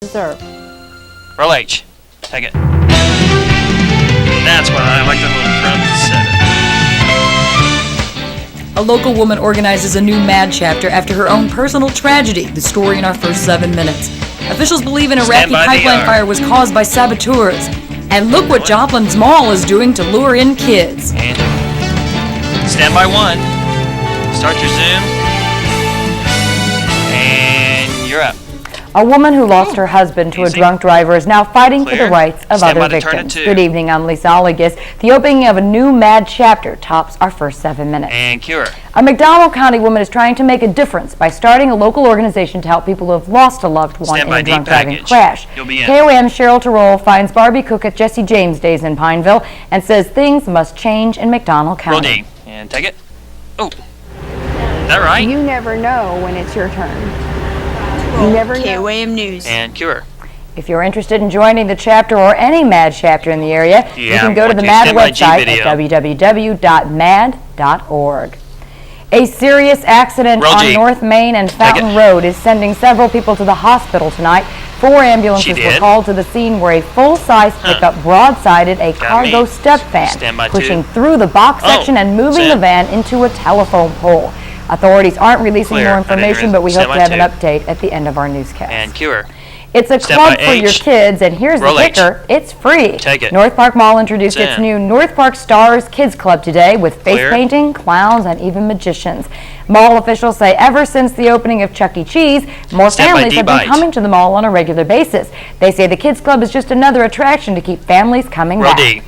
deserve. Roll H. Take it. That's why I like the little front set. A local woman organizes a new MAD chapter after her own personal tragedy. The story in our first 7 minutes. Officials believe an Iraqi pipeline fire was caused by saboteurs. And look what Joplin's Mall is doing to lure in kids. And stand by one. Start your zoom. And you're up. A woman who lost her husband to a drunk driver is now fighting for the rights of other victims. Good evening, I'm Lisa Oligus. The opening of a new MAD chapter tops our first 7 minutes. And cure. A McDonald County woman is trying to make a difference by starting a local organization to help people who have lost a loved one in a drunk driving crash. KOM Cheryl Terrell finds Barbie Cook at Jesse James Days in Pineville and says things must change in McDonald County. Roll D. And take it. Oh. Is that right? You never know when it's your turn. You never know. KOM News. And cure. If you're interested in joining the chapter or any MAD chapter in the area, you can go to the MAD website at www.mad.org. A serious accident on North Main and Fountain Road is sending several people to the hospital tonight. 4 ambulances were called to the scene where a full-size pickup broadsided a cargo step van, pushing through the box section and moving the van into a telephone pole. Authorities aren't releasing more information, but we hope to have an update at the end of our newscast. And cure. It's a club for your kids, and here's the kicker, it's free. Take it. North Park Mall introduced its new North Park Stars Kids Club today with face painting, clowns, and even magicians. Mall officials say ever since the opening of Chuck E. Cheese, more families have been coming to the mall on a regular basis. They say the Kids Club is just another attraction to keep families coming back. D.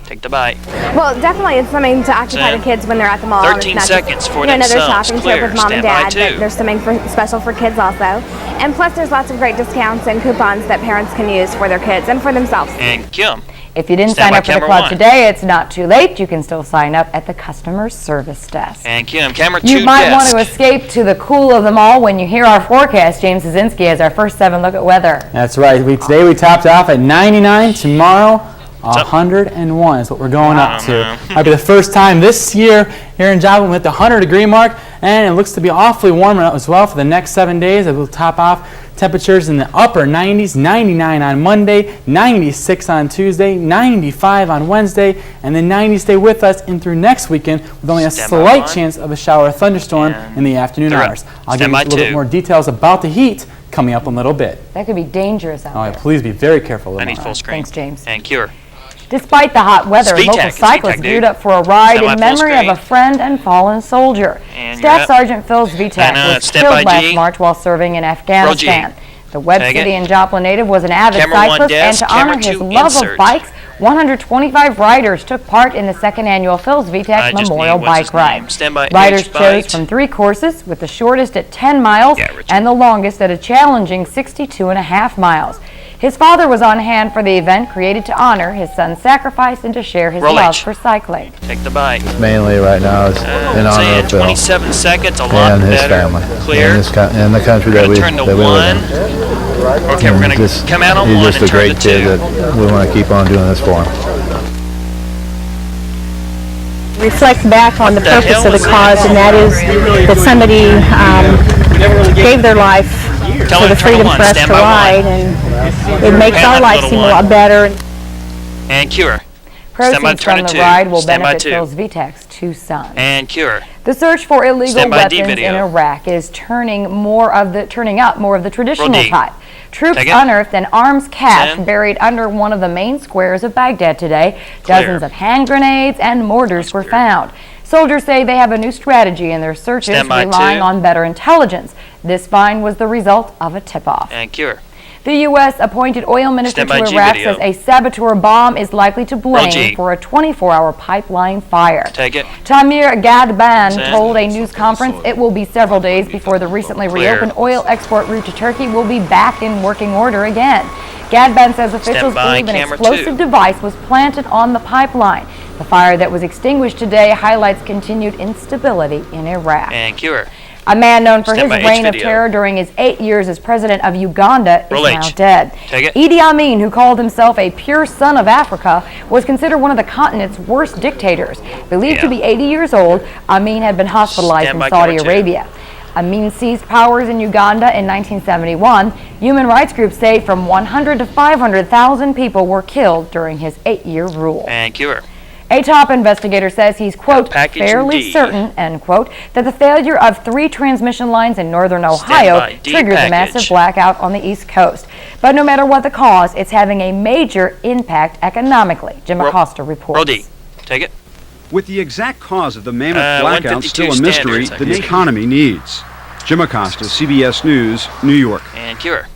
Take the bite. Well, definitely it's something to occupy the kids when they're at the mall. 13 seconds for another shopping trip with mom and dad. There's something special for kids also. And plus there's lots of great discounts and coupons that parents can use for their kids and for themselves. And Kim. If you didn't sign up for the club today, it's not too late. You can still sign up at the customer service desk. And Kim, camera 2 You might want to escape to the cool of the mall when you hear our forecast. James Szynski has our first 7 look at weather. That's right. Today we topped off at 99. Tomorrow, 101 is what we're going up to. Might be the first time this year here in Joplin with the 100-degree mark, and it looks to be awfully warm as well for the next 7 days. It will top off temperatures in the upper 90s, 99 on Monday, 96 on Tuesday, 95 on Wednesday, and then 90 stay with us in through next weekend with only a slight chance of a shower or thunderstorm in the afternoon hours. I'll give you a little bit more details about the heat coming up in a little bit. That could be dangerous out there. Please be very careful. I need full screen. Thanks, James. And cure. Despite the hot weather, local cyclists geared up for a ride in memory of a friend and fallen soldier. Staff Sergeant Phil Zvitak was killed last March while serving in Afghanistan. The Webb City and Joplin native was an avid cyclist, and to honor his love of bikes, 125 riders took part in the second annual Phil Zvitak Memorial Bike Ride. Riders chose from 3 courses, with the shortest at 10 miles and the longest at a challenging 62.5 miles. His father was on hand for the event created to honor his son's sacrifice and to share his love for cycling. Take the bite. Mainly right now is in honor of Bill 27 seconds, a lot and his better. family, Clear. and the country that we live in. Okay, we're going to come out on 1 He's just and a turn great to 2. kid that we want to keep on doing this for him. Reflect back on the purpose of the cause, and that is that somebody gave their life for the freedom for us to ride, and it makes our life seem a lot better. And cure. Proceeds from the ride will benefit Phil Zvitak's 2 sons. And cure. The search for illegal weapons in Iraq is turning up more of the traditional type. Troops unearthed an arms cache buried under one of the main squares of Baghdad today. Dozens of hand grenades and mortars were found. Soldiers say they have a new strategy in their searches, relying on better intelligence. This find was the result of a tip-off. And cure. The U.S. appointed oil minister to Iraq says a saboteur bomb is likely to blame for a 24-hour pipeline fire. Take it. Tamir Gadban told a news conference it will be several days before the recently reopened oil export route to Turkey will be back in working order again. Gadban says officials believe an explosive device was planted on the pipeline. The fire that was extinguished today highlights continued instability in Iraq. And cure. A man known for his reign of terror during his 8 years as president of Uganda is now dead. Idi Amin, who called himself a pure son of Africa, was considered one of the continent's worst dictators. Believed to be 80 years old, Amin had been hospitalized in Saudi Arabia. Amin seized powers in Uganda in 1971. Human rights groups say from 100 to 500,000 people were killed during his 8-year rule. Thank you. A top investigator says he's, quote, fairly certain, end quote, that the failure of 3 transmission lines in northern Ohio triggered the massive blackout on the East Coast. But no matter what the cause, it's having a major impact economically. Jim Acosta reports. Roddy, take it. With the exact cause of the mammoth blackout still a mystery, the economy needs. Jim Acosta, CBS News, New York. And Cure.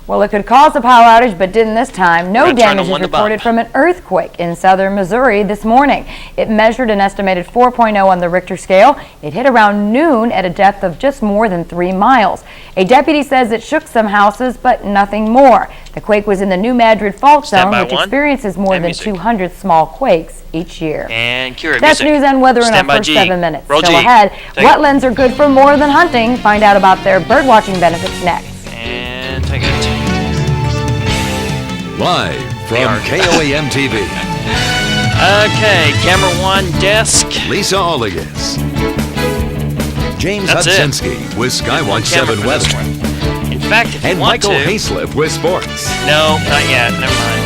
Well, it could cause a power outage, but didn't this time. No damage is reported from an earthquake in southern Missouri this morning. It measured an estimated 4.0 on the Richter scale. It hit around noon at a depth of just more than 3 miles. A deputy says it shook some houses, but nothing more. The quake was in the New Madrid fault zone, which experiences more than 200 small quakes each year. And Cure. That's news and weather in our first 7 minutes. Still ahead, wetlands are good for more than hunting. Find out about their birdwatching benefits next. And take it. Live from KOAM TV. Okay, camera 1, desk. Lisa Olias. James Hudzinski with Skywatch 7 Weather. In fact, if and you want Michael to. Hayslip with sports. No, not yet. Never mind.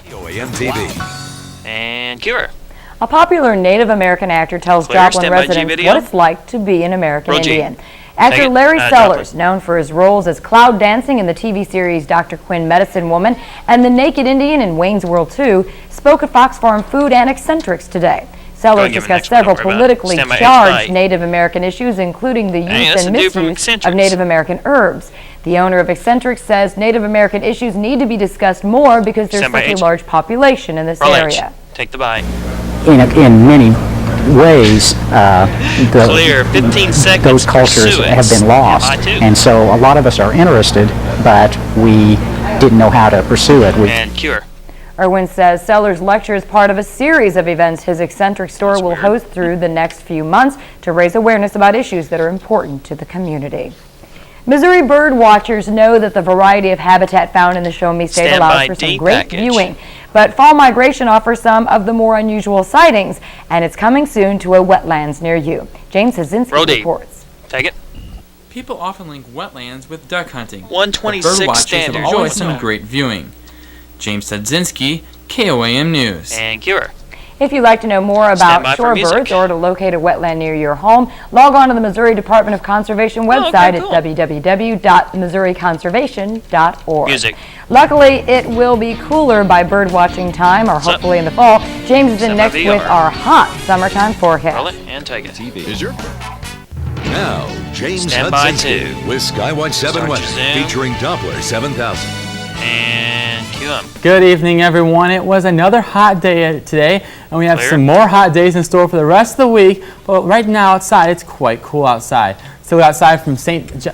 KOAM TV. And Cure. A popular Native American actor tells Joplin residents what it's like to be an American Indian. Actor Larry Sellers, known for his roles as Cloud Dancing in the TV series Dr. Quinn Medicine Woman and The Naked Indian in Wayne's World 2, spoke at Fox Farm Food and Eccentrics today. Sellers discussed several politically charged Native American issues, including the use and misuse of Native American herbs. The owner of Eccentrics says Native American issues need to be discussed more because there's such a large population in this area. Take the bite. In many ways, those cultures have been lost, and so a lot of us are interested, but we didn't know how to pursue it. And Cure. Irwin says Sellers' lecture is part of a series of events his Eccentric store will host through the next few months to raise awareness about issues that are important to the community. Missouri bird watchers know that the variety of habitat found in the Show Me State allows for some great viewing. But fall migration offers some of the more unusual sightings, and it's coming soon to a wetlands near you. James Hazinski reports. Take it. People often link wetlands with duck hunting. 126 bird watchers standard. have always some great viewing. James Hazinski, KOAM News. And Cure. If you'd like to know more about shorebirds or to locate a wetland near your home, log on to the Missouri Department of Conservation website at www.missouriconservation.org. Music. Luckily, it will be cooler by bird watching time, or hopefully in the fall. James is in next with our hot summertime forecast. Roll it and take it. Now, James Hudzinski with Skywatch 7 Weather, featuring Doppler 7000. And cue them. Good evening, everyone. It was another hot day today, and we have some more hot days in store for the rest of the week. But right now outside, it's quite cool outside. So outside from Skycam,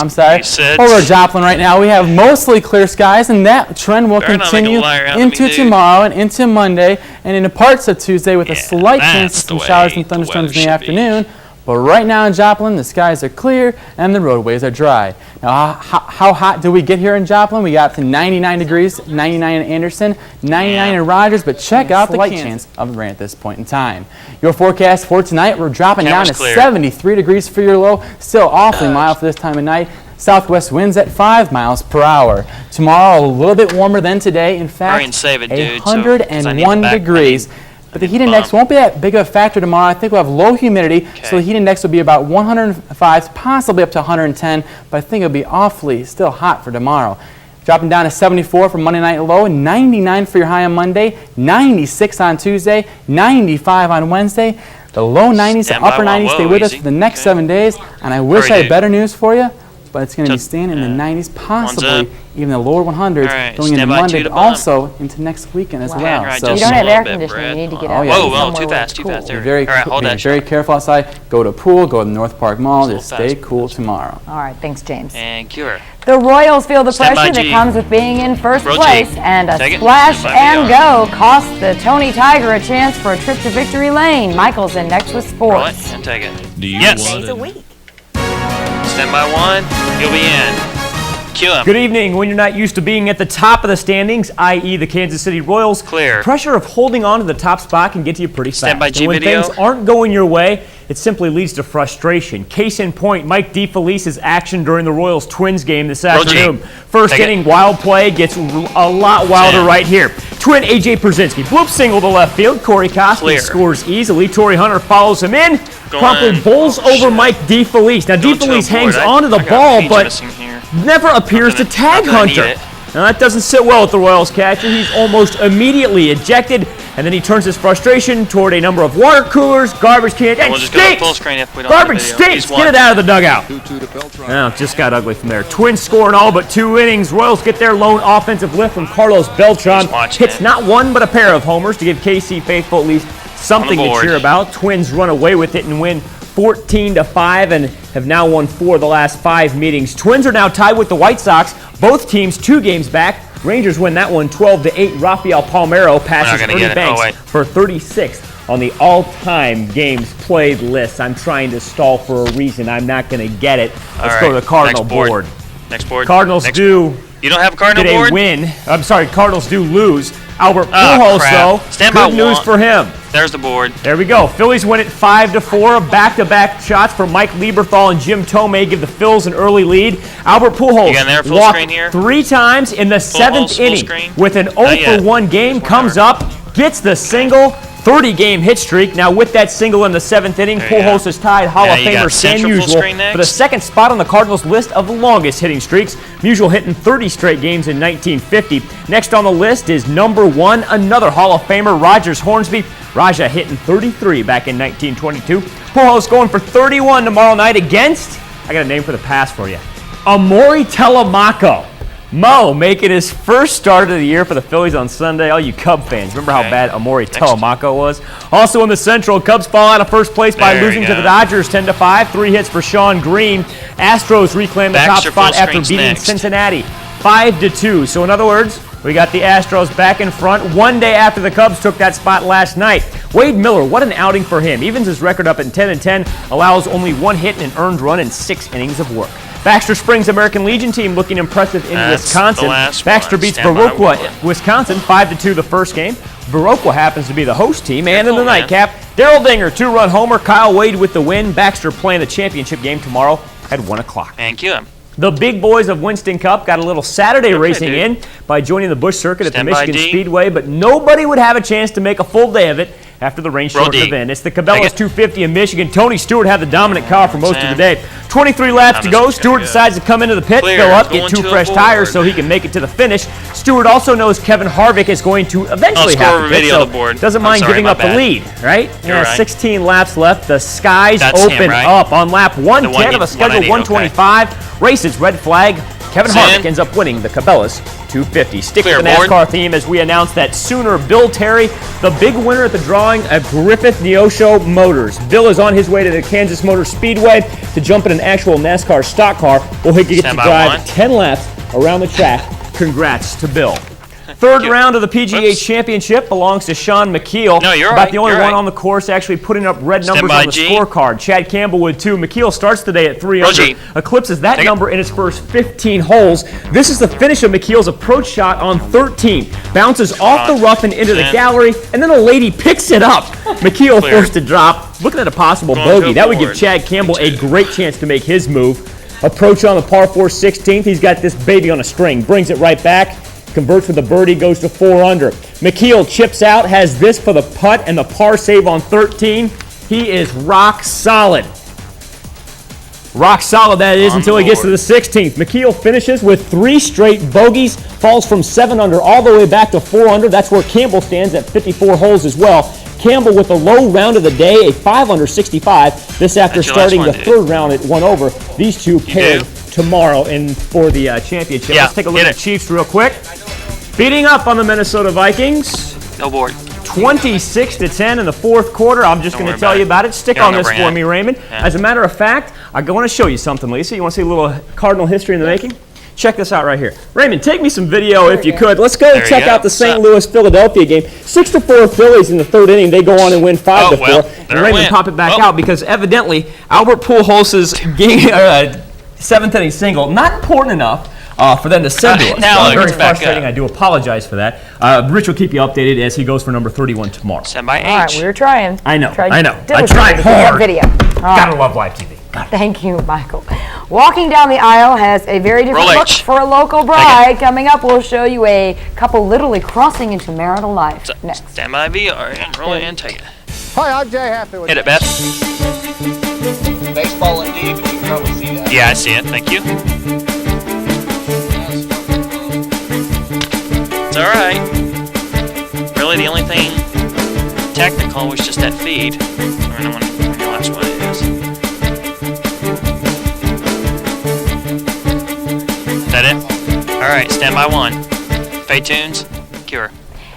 I'm sorry, over Joplin right now, we have mostly clear skies, and that trend will continue into tomorrow and into Monday, and into parts of Tuesday with a slight chance of some showers and thunderstorms in the afternoon. But right now in Joplin, the skies are clear and the roadways are dry. Now, how hot do we get here in Joplin? We got up to 99 degrees, 99 in Anderson, 99 in Rogers, but check out the light chance of rain at this point in time. Your forecast for tonight, we're dropping down to 73 degrees for your low, still awfully mild for this time of night. Southwest winds at 5 miles per hour. Tomorrow, a little bit warmer than today. In fact, 101 degrees. But the heat index won't be that big of a factor tomorrow. I think we'll have low humidity, so the heat index will be about 105, possibly up to 110, but I think it'll be awfully still hot for tomorrow. Dropping down to 74 for Monday night low, 99 for your high on Monday, 96 on Tuesday, 95 on Wednesday. The low 90s to upper 90s stay with us for the next 7 days, and I wish I had better news for you, but it's going to be staying in the 90s, possibly even the lower 100s, going into Monday, but also into next weekend as well. So you don't have air conditioning, you need to get out. Whoa, too fast, too fast. Be very careful outside. Go to a pool, go to the North Park Mall, just stay cool tomorrow. All right, thanks, James. And Cure. The Royals feel the pressure that comes with being in first place, and a splash and go cost the Tony Tiger a chance for a trip to victory lane. Michael's in next with sports. And take it. Do you yes. want a week. Stand by one, you'll be in. cue him. Good evening. When you're not used to being at the top of the standings, i.e. the Kansas City Royals, Clear. pressure of holding on to the top spot can get to you pretty fast. Stand by G and when video. things aren't going your way, it simply leads to frustration. Case in point, Mike DeFelice's action during the Royals-Twins game this afternoon. First inning, wild play gets a lot wilder right here. Twin A.J. Pierzynski, bloop single to left field. Corey Cosby scores easily. Torrey Hunter follows him in. Promptly bowls over Mike DeFelice. Now, DeFelice hangs onto the ball, but never appears to tag Hunter. Now, that doesn't sit well with the Royals catcher. He's almost immediately ejected, and then he turns his frustration toward a number of water coolers, garbage cans, and stinks! Garbage stinks! Get it out of the dugout. Now, it just got ugly from there. Twins score in all but 2 innings. Royals get their lone offensive lift from Carlos Beltran. Hits not one but a pair of homers to give KC faithful at least something to cheer about. Twins run away with it and win 14-5 and have now won 4 of the last 5 meetings. Twins are now tied with the White Sox. Both teams 2 games back. Rangers win that one 12-8. Rafael Palmeiro passes Ernie Banks for 36th on the all-time games played list. I'm trying to stall for a reason. I'm not going to get it. Let's go to the Cardinal board. Next board. Cardinals do. You don't have a Cardinal board? Win. I'm sorry, Cardinals do lose. Albert Pujols, though, good news for him. There's the board. There we go. Phillies win it 5-4. Back-to-back shots from Mike Lieberthal and Jim Thome give the Phils an early lead. Albert Pujols walked 3 times in the 7th inning with an 0-for-1 game. Comes up, gets the single. 30-game hit streak. Now, with that single in the 7th inning, Pujols is tied Hall of Famer Stan Musial for the 2nd spot on the Cardinals' list of the longest hitting streaks. Musial hitting 30 straight games in 1950. Next on the list is number 1, another Hall of Famer, Rogers Hornsby. Raja hitting 33 back in 1922. Pujols going for 31 tomorrow night against, I got a name for the pass for you, Amori Telemaco. Mo making his first start of the year for the Phillies on Sunday. All you Cub fans, remember how bad Amori Telemaco was? Also in the Central, Cubs fall out of first place by losing to the Dodgers 10-5. 3 hits for Sean Green. Astros reclaim the top spot after beating Cincinnati 5-2. So in other words, we got the Astros back in front 1 day after the Cubs took that spot last night. Wade Miller, what an outing for him. Evens his record up at 10-10, allows only 1 hit and an earned run in 6 innings of work. Baxter Springs American Legion team looking impressive in Wisconsin. Baxter beats Viroqua, Wisconsin 5-2 the first game. Viroqua happens to be the host team. And in the nightcap, Darrell Dinger, 2-run homer. Kyle Wade with the win. Baxter playing the championship game tomorrow at 1 o'clock. Thank you. The big boys of Winston Cup got a little Saturday racing in by joining the Busch Circuit at the Michigan Speedway, but nobody would have a chance to make a full day of it after the rain-shortened event. It's the Cabela's 250 in Michigan. Tony Stewart had the dominant car for most of the day. 23 laps to go. Stewart decides to come into the pit, fill up, get 2 fresh tires so he can make it to the finish. Stewart also knows Kevin Harvick is going to eventually have to pit, so doesn't mind giving up the lead, right? 16 laps left. The skies open up on lap 110 of a scheduled 125. Races red flag. Kevin Harvick ends up winning the Cabela's 250. Stick with the NASCAR theme as we announce that Sooner Bill Terry, the big winner at the drawing at Griffith Neosho Motors. Bill is on his way to the Kansas Motor Speedway to jump in an actual NASCAR stock car. We'll get to drive 10 laps around the track. Congrats to Bill. Third round of the PGA Championship belongs to Sean McKeel. No, you're about the only one on the course actually putting up red numbers on the scorecard. Chad Campbell would too. McKeel starts today at 3 under, eclipses that number in his first 15 holes. This is the finish of McKeel's approach shot on 13. Bounces off the rough and into the gallery, and then a lady picks it up. McKeel forced to drop. Looking at a possible bogey. That would give Chad Campbell a great chance to make his move. Approach on the par 4 16th. He's got this baby on a string. Brings it right back. Converts with a birdie, goes to 4 under. McKeel chips out, has this for the putt and the par save on 13. He is rock solid. Rock solid, that is, until he gets to the 16th. McKeel finishes with 3 straight bogeys, falls from 7 under all the way back to 4 under. That's where Campbell stands at 54 holes as well. Campbell with a low round of the day, a 5 under 65. This after starting the third round at 1 over. These two paired tomorrow for the championship. Let's take a look at the Chiefs real quick. Beating up on the Minnesota Vikings. No board. 26-10 in the fourth quarter. I'm just going to tell you about it. Stick on this for me, Raymond. As a matter of fact, I want to show you something, Lisa. You want to see a little Cardinal history in the making? Check this out right here. Raymond, take me some video if you could. Let's go check out the St. Louis-Philadelphia game. 6-4 Phillies in the third inning. They go on and win 5-4. And Raymond, pop it back out because evidently Albert Pujols' 7th inning single, not important enough. for them to send to us. Now very frustrating. I do apologize for that. Rich will keep you updated as he goes for number 31 tomorrow. Stand by H. All right, we were trying. I know. I tried Diligently to get that hard. video. Gotta love live TV. Thank you, Michael. Walking down the aisle has a very different Roll look H. for a local bride. Coming up, we'll show you a couple literally crossing into marital life. Next. Stand by VR and roll it and take it. Hi, I'm Jay Happy. Hit it, Beth. Baseball indeed, but you can probably see that. Yeah, I see it. Thank you. It's all right. Really, the only thing technical was just that feed. I don't want to realize what it is. Is that it? All right, stand by one. Fade tunes, cure.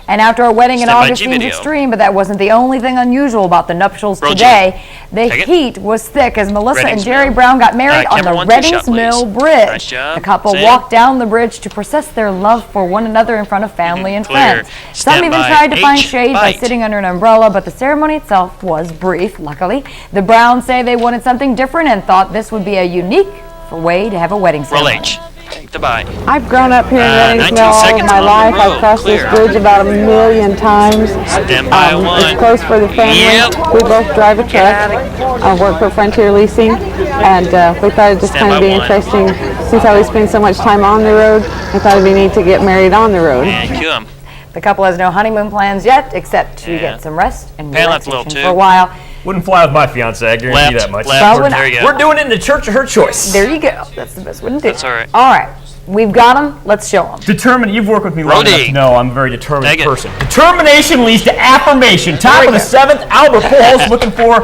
And after a wedding in Stand by August G seems video. extreme, but that wasn't the only thing unusual about the nuptials Roll G. today. The Take it. heat was thick as Melissa and Reddings Jerry Mill. Brown got married on camera the one, two Reddings shot, please. Mill Bridge. Nice job. The couple Sam. walked down the bridge to process their love for one another in front of family and Clear. friends. Some Stand even by tried to find H. shade by Bite. sitting under an umbrella, but the ceremony itself was brief, luckily. The Browns say they wanted something different and thought this would be a unique way to have a wedding Roll ceremony. H. Take the bite. I've grown up here in 19 Reddings Mill all of seconds my on the life. road. I've crossed Clear. this bridge about 1,000,000 times. Stand by one. It's close for the family. Yep. We both drive a truck. I work for Frontier Leasing, and we thought it'd just Stand kind of by be one. interesting. Since I always spend so much time on the road, I thought it'd be neat to get married on the road. And cue 'em. The couple has no honeymoon plans yet, except to Yeah. get some rest and Pan left a little relaxation too. for a while. Wouldn't fly with my fiance, I guarantee Left, you that much. left. Well, There you go. We're doing it in the church of her choice. There you go. That's the best way to do it. That's all right. All right. We've got them. Let's show them. Determined. You've worked with me long Roll D. enough to know I'm a very determined Take it. person. Determination leads to affirmation. Top There of we the go. 7th, Albert Pujols looking for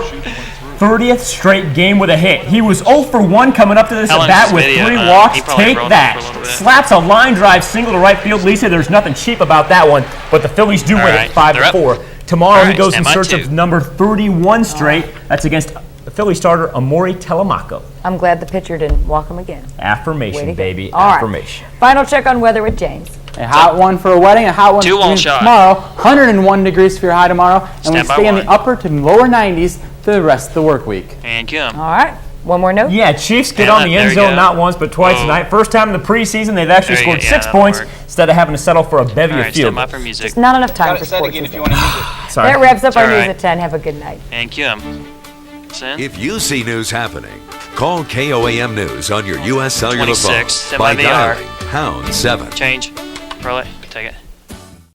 30th straight game with a hit. He was 0 for 1 coming up to this Helen's at bat with video, 3 he walks. probably Take rolled that. it for a little bit. Slaps a line drive single to right field. Lisa, there's nothing cheap about that one, but the Phillies do All win right, it 5 they're to up. 4. Tomorrow All he right, goes in stand by search 2. of number 31 straight. That's against the Philly starter Amori Telemaco. I'm glad the pitcher didn't walk him again. Way to Affirmation, go. baby. All right. Affirmation. Final check on weather with James. A hot one for a wedding, a hot one Two wall for shot. tomorrow. 101 degrees for your high tomorrow, and we Stand by stay in the one. upper to lower 90s for the rest of the work week. And cue 'em. All right. One more note. Yeah, Chiefs get Yeah, on the there end you zone go. not once but twice Whoa. tonight. First time in the preseason they've actually There you scored go. Yeah, 6 that'll points work. instead of having to settle for a bevy All of right, field. stand by for music. Just not enough time for Set sports. again is if you there? want to use it. Sorry. That wraps up our It's all news right. at 10. Have a good night. And cue 'em. Send. If you see news happening, call KOAM News on your U.S. cellular 26, phone stand by by VR. dialing #7. Change. Roll it. Take it.